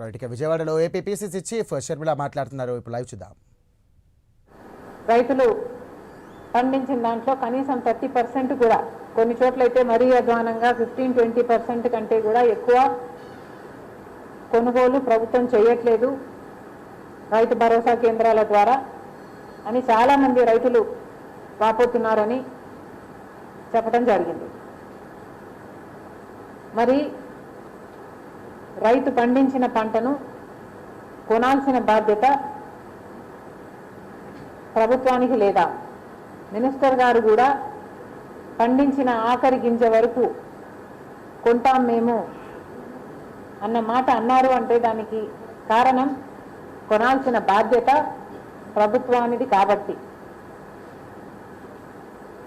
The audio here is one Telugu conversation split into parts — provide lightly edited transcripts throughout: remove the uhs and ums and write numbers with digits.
రైట్, ఇక విజయవాడలో ఏపీ పిసిసి చీఫ్ షర్మిల మాట్లాడుతున్నారు. ఇప్పుడు లైవ్ చూద్దాం. రైతులు పండించిన దాంట్లో కనీసం 30% కూడా, కొన్ని చోట్లయితే మరీ అధ్వానంగా 15-20% కంటే కూడా ఎక్కువ కొనుగోలు ప్రభుత్వం చేయట్లేదు రైతు భరోసా కేంద్రాల ద్వారా అని చాలామంది రైతులు వాపోతున్నారని చెప్పడం జరిగింది. మరి రైతు పండించిన పంటను కొనాల్సిన బాధ్యత ప్రభుత్వానికి లేదా? మినిస్టర్ గారు కూడా పండించిన ఆఖరి గింజ వరకు కొంటాం మేము అన్న మాట అన్నారు అంటే దానికి కారణం కొనాల్సిన బాధ్యత ప్రభుత్వానిది కాబట్టి.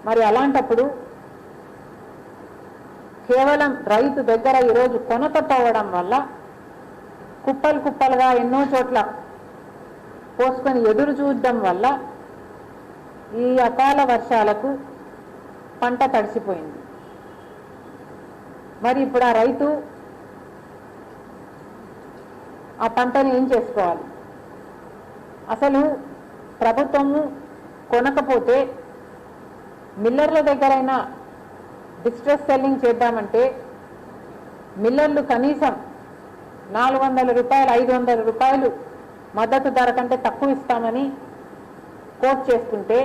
మరి అలాంటప్పుడు కేవలం రైతు దగ్గర ఈరోజు కొనకపోవడం వల్ల కుప్పలు కుప్పలుగా ఎన్నో చోట్ల పోసుకొని ఎదురు చూడడం వల్ల ఈ అకాల వర్షాలకు పంట తడిసిపోయింది. మరి ఇప్పుడు ఆ రైతు ఆ పంటను ఏం చేసుకోవాలి? అసలు ప్రభుత్వము కొనకపోతే మిల్లర్ల దగ్గరైనా డిస్ట్రెస్ సెల్లింగ్ చేద్దామంటే మిల్లర్లు కనీసం 400 రూపాయలు 500 రూపాయలు మద్దతు ధర కంటే తక్కువ ఇస్తామని కోట్ చేసుకుంటే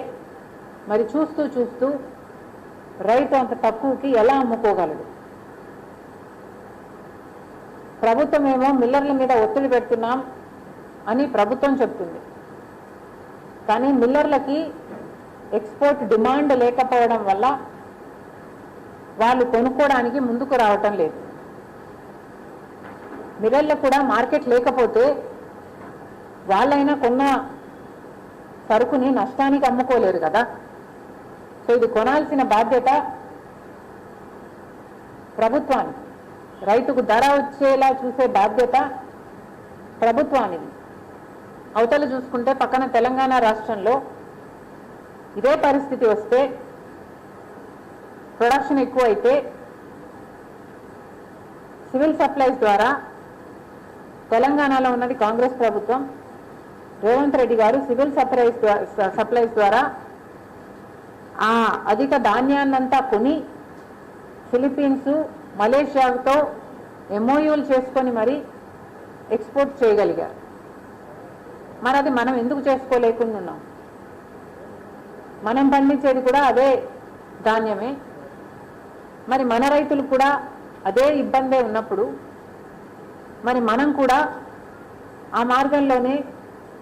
మరి చూస్తూ చూస్తూ రైతు అంత తక్కువకి ఎలా అమ్ముకోగలడు? ప్రభుత్వం ఏమో మిల్లర్ల మీద ఒత్తిడి పెడుతున్నాం అని ప్రభుత్వం చెప్తుంది, కానీ మిల్లర్లకి ఎక్స్పోర్ట్ డిమాండ్ లేకపోవడం వల్ల వాళ్ళు కొనుక్కోవడానికి ముందుకు రావటం లేదు. మిల్లర్లకు కూడా మార్కెట్ లేకపోతే వాళ్ళైనా కొన్న సరుకుని నష్టానికి అమ్ముకోలేరు కదా. సో ఇది కొనాల్సిన బాధ్యత ప్రభుత్వానికి, రైతుకు ధర వచ్చేలా చూసే బాధ్యత ప్రభుత్వానికి. అవతల చూసుకుంటే పక్కన తెలంగాణ రాష్ట్రంలో ఇదే పరిస్థితి వస్తే, ప్రొడక్షన్ ఎక్కువైతే సివిల్ సప్లైస్ ద్వారా, తెలంగాణలో ఉన్నది కాంగ్రెస్ ప్రభుత్వం, రేవంత్ రెడ్డి గారు సివిల్ సప్లైస్ ద్వారా ఆ అధిక ధాన్యాన్నంతా కొని ఫిలిప్పీన్స్ మలేషియాతో ఎంఓయూలు చేసుకొని మరి ఎక్స్పోర్ట్ చేయగలిగారు. మరి అది మనం ఎందుకు చేసుకోలేకుండా ఉన్నాం? మనం పండించేది కూడా అదే ధాన్యమే. మరి మన రైతులు కూడా అదే ఇబ్బందే ఉన్నప్పుడు మరి మనం కూడా ఆ మార్గంలోనే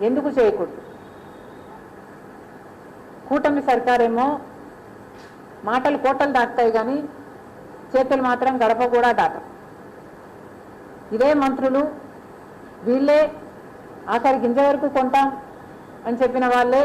ఎందుకు చేయకూడదు? కూటమి సర్కారేమో మాటలు కోటలు దాటుతాయి కానీ చేతులు మాత్రం గడప కూడా దాటం. ఇదే మంత్రులు వీళ్ళే ఆఖరి గింజ వరకు కొంటాం అని చెప్పిన వాళ్ళే